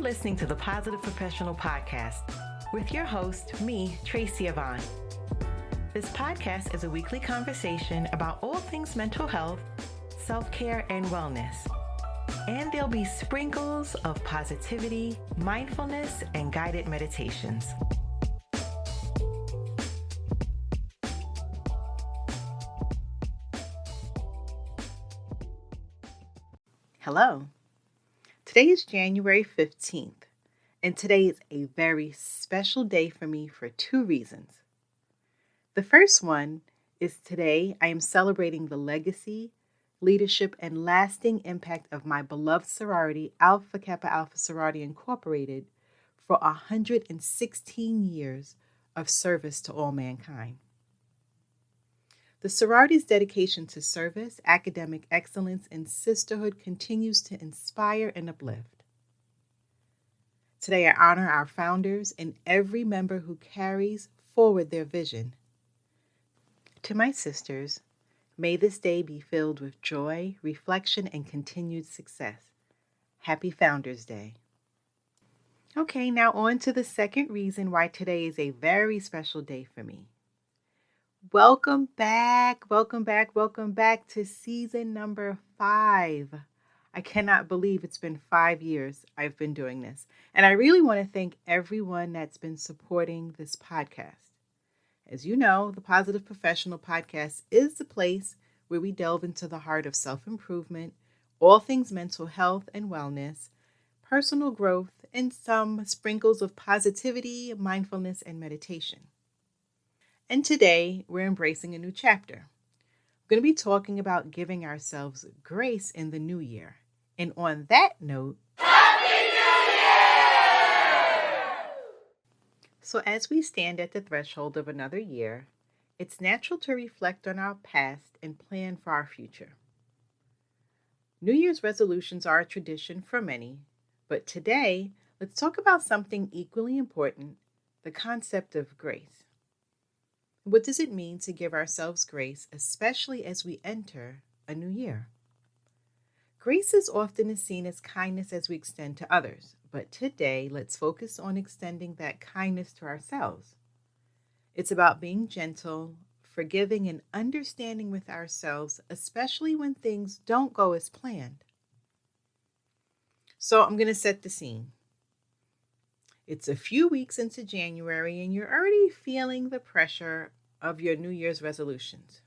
listening to the Positive Professional Podcast with your host, me, Tracy Yvonne. This podcast is a weekly conversation about all things mental health, self-care, and wellness. And there'll be sprinkles of positivity, mindfulness, and guided meditations. Hello. Today is January 15th, and today is a very special day for me for two reasons. The first one is today I am celebrating the legacy, leadership, and lasting impact of my beloved sorority, Alpha Kappa Alpha Sorority Incorporated, for 116 years of service to all mankind. The sorority's dedication to service, academic excellence, and sisterhood continues to inspire and uplift. Today, I honor our founders and every member who carries forward their vision. To my sisters, may this day be filled with joy, reflection, and continued success. Happy Founders Day. Okay, now on to the second reason why today is a very special day for me. Welcome back to season number 5. I cannot believe it's been 5 years I've been doing this. And I really want to thank everyone that's been supporting this podcast. As you know, the Positive Professional Podcast is the place where we delve into the heart of self-improvement, all things mental health and wellness, personal growth, and some sprinkles of positivity, mindfulness, and meditation. And today, we're embracing a new chapter. We're going to be talking about giving ourselves grace in the new year. And on that note, Happy New Year! So as we stand at the threshold of another year, it's natural to reflect on our past and plan for our future. New Year's resolutions are a tradition for many, but today, let's talk about something equally important, the concept of grace. What does it mean to give ourselves grace, especially as we enter a new year? Grace is often seen as kindness as we extend to others, but today let's focus on extending that kindness to ourselves. It's about being gentle, forgiving, and understanding with ourselves, especially when things don't go as planned. So I'm going to set the scene. It's a few weeks into January and you're already feeling the pressure of your New Year's resolutions.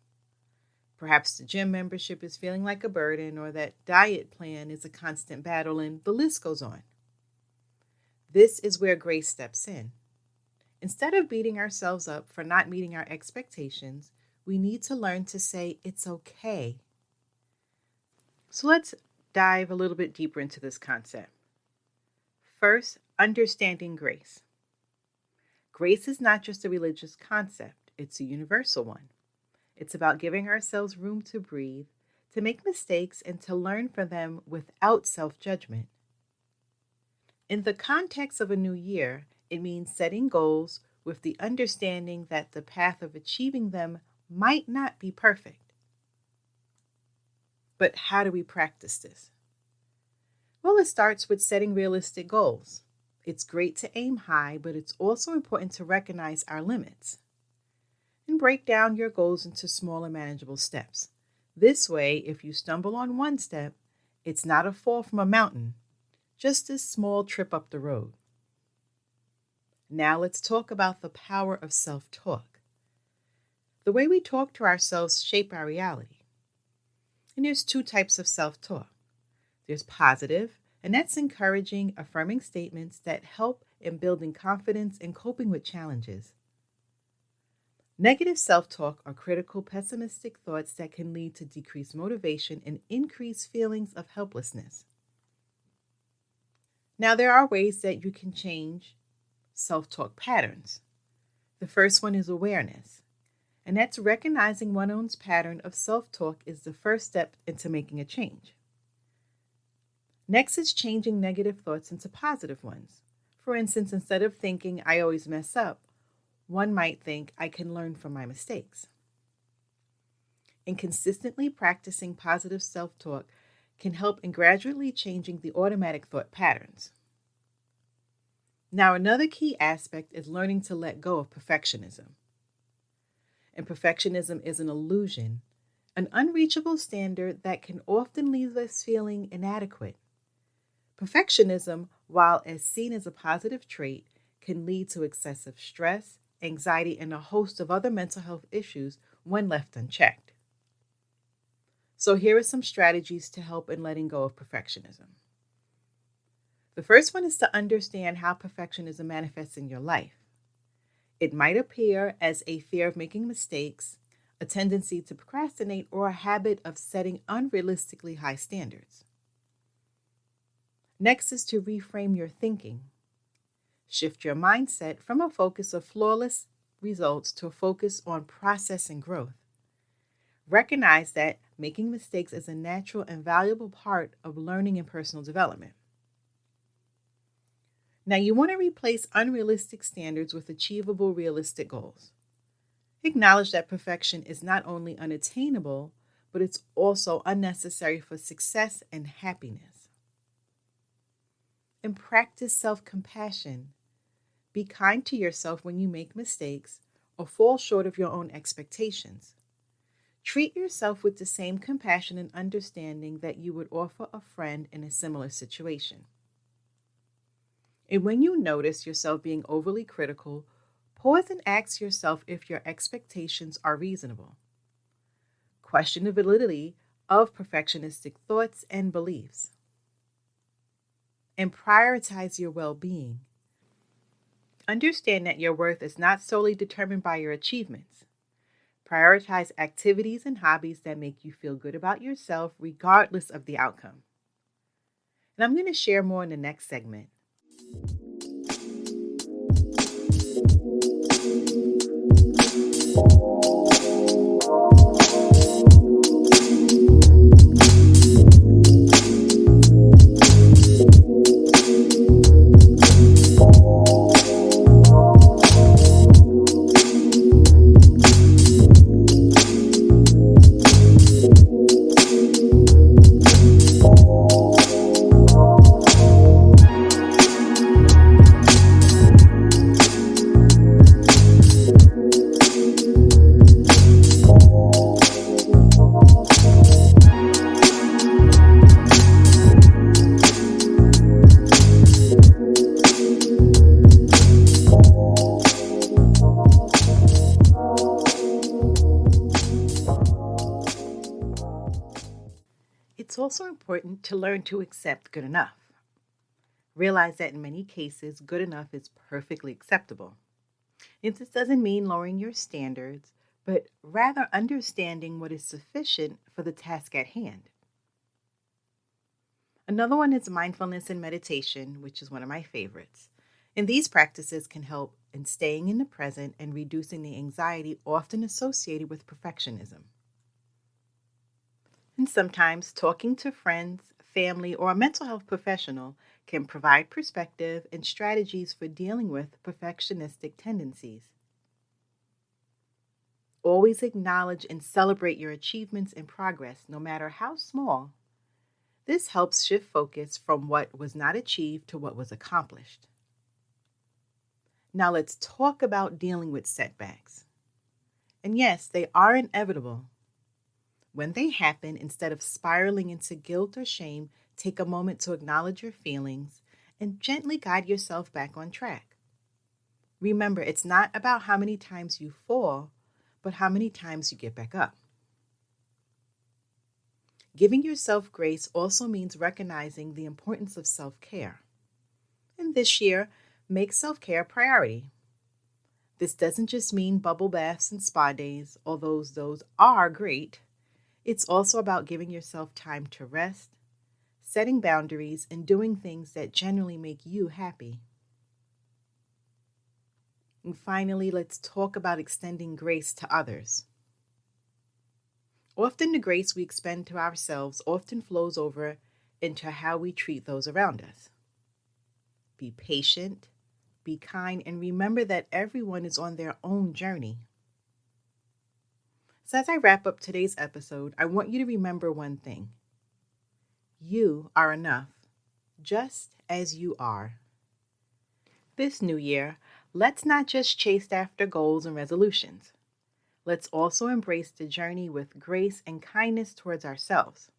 Perhaps the gym membership is feeling like a burden or that diet plan is a constant battle and the list goes on. This is where grace steps in. Instead of beating ourselves up for not meeting our expectations, we need to learn to say it's okay. So let's dive a little bit deeper into this concept. First, understanding grace. Grace is not just a religious concept, it's a universal one. It's about giving ourselves room to breathe, to make mistakes, and to learn from them without self-judgment. In the context of a new year, it means setting goals with the understanding that the path of achieving them might not be perfect. But how do we practice this? Well, it starts with setting realistic goals. It's great to aim high, but it's also important to recognize our limits and break down your goals into smaller, manageable steps. This way, if you stumble on one step, it's not a fall from a mountain, just a small trip up the road. Now let's talk about the power of self-talk. The way we talk to ourselves shape our reality. And there's 2 types of self-talk. There's positive, and that's encouraging, affirming statements that help in building confidence and coping with challenges. Negative self-talk are critical, pessimistic thoughts that can lead to decreased motivation and increased feelings of helplessness. Now, there are ways that you can change self-talk patterns. The first one is awareness, and that's recognizing one's own pattern of self-talk is the first step into making a change. Next is changing negative thoughts into positive ones. For instance, instead of thinking, I always mess up, one might think, I can learn from my mistakes. And consistently practicing positive self-talk can help in gradually changing the automatic thought patterns. Now, another key aspect is learning to let go of perfectionism. And perfectionism is an illusion, an unreachable standard that can often leave us feeling inadequate. Perfectionism, while as seen as a positive trait, can lead to excessive stress, anxiety, and a host of other mental health issues when left unchecked. So, here are some strategies to help in letting go of perfectionism. The first one is to understand how perfectionism manifests in your life. It might appear as a fear of making mistakes, a tendency to procrastinate, or a habit of setting unrealistically high standards. Next is to reframe your thinking. Shift your mindset from a focus of flawless results to a focus on process and growth. Recognize that making mistakes is a natural and valuable part of learning and personal development. Now, you want to replace unrealistic standards with achievable, realistic goals. Acknowledge that perfection is not only unattainable, but it's also unnecessary for success and happiness. And practice self-compassion. Be kind to yourself when you make mistakes or fall short of your own expectations. Treat yourself with the same compassion and understanding that you would offer a friend in a similar situation. And when you notice yourself being overly critical, pause and ask yourself if your expectations are reasonable. Question the validity of perfectionistic thoughts and beliefs. And prioritize your well-being. Understand that your worth is not solely determined by your achievements. Prioritize activities and hobbies that make you feel good about yourself, regardless of the outcome. And I'm going to share more in the next segment. It's also important to learn to accept good enough. Realize that in many cases, good enough is perfectly acceptable. And this doesn't mean lowering your standards, but rather understanding what is sufficient for the task at hand. Another one is mindfulness and meditation, which is one of my favorites. And these practices can help in staying in the present and reducing the anxiety often associated with perfectionism. And sometimes talking to friends, family, or a mental health professional can provide perspective and strategies for dealing with perfectionistic tendencies. Always acknowledge and celebrate your achievements and progress, no matter how small. This helps shift focus from what was not achieved to what was accomplished. Now let's talk about dealing with setbacks. And yes, they are inevitable. When they happen, instead of spiraling into guilt or shame, take a moment to acknowledge your feelings and gently guide yourself back on track. Remember, it's not about how many times you fall, but how many times you get back up. Giving yourself grace also means recognizing the importance of self-care. And this year, make self-care a priority. This doesn't just mean bubble baths and spa days, although those are great. It's also about giving yourself time to rest, setting boundaries, and doing things that generally make you happy. And finally, let's talk about extending grace to others. Often the grace we extend to ourselves often flows over into how we treat those around us. Be patient, be kind, and remember that everyone is on their own journey. So as I wrap up today's episode, I want you to remember one thing. You are enough, just as you are. This new year, let's not just chase after goals and resolutions. Let's also embrace the journey with grace and kindness towards ourselves.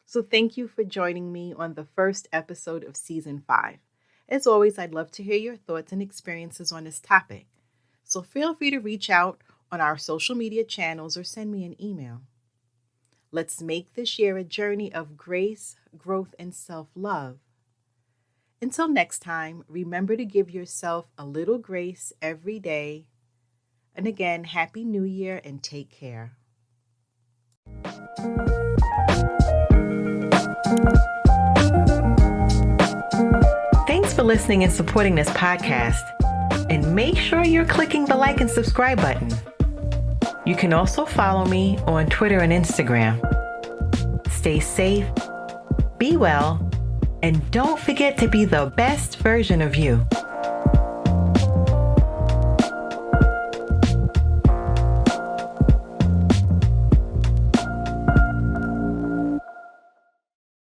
So thank you for joining me on the first episode of Season 5. As always, I'd love to hear your thoughts and experiences on this topic. So feel free to reach out on our social media channels or send me an email. Let's make this year a journey of grace, growth, and self-love. Until next time, remember to give yourself a little grace every day. And again, Happy New Year and take care. Thanks for listening and supporting this podcast. And make sure you're clicking the like and subscribe button. You can also follow me on Twitter and Instagram. Stay safe, be well, and don't forget to be the best version of you.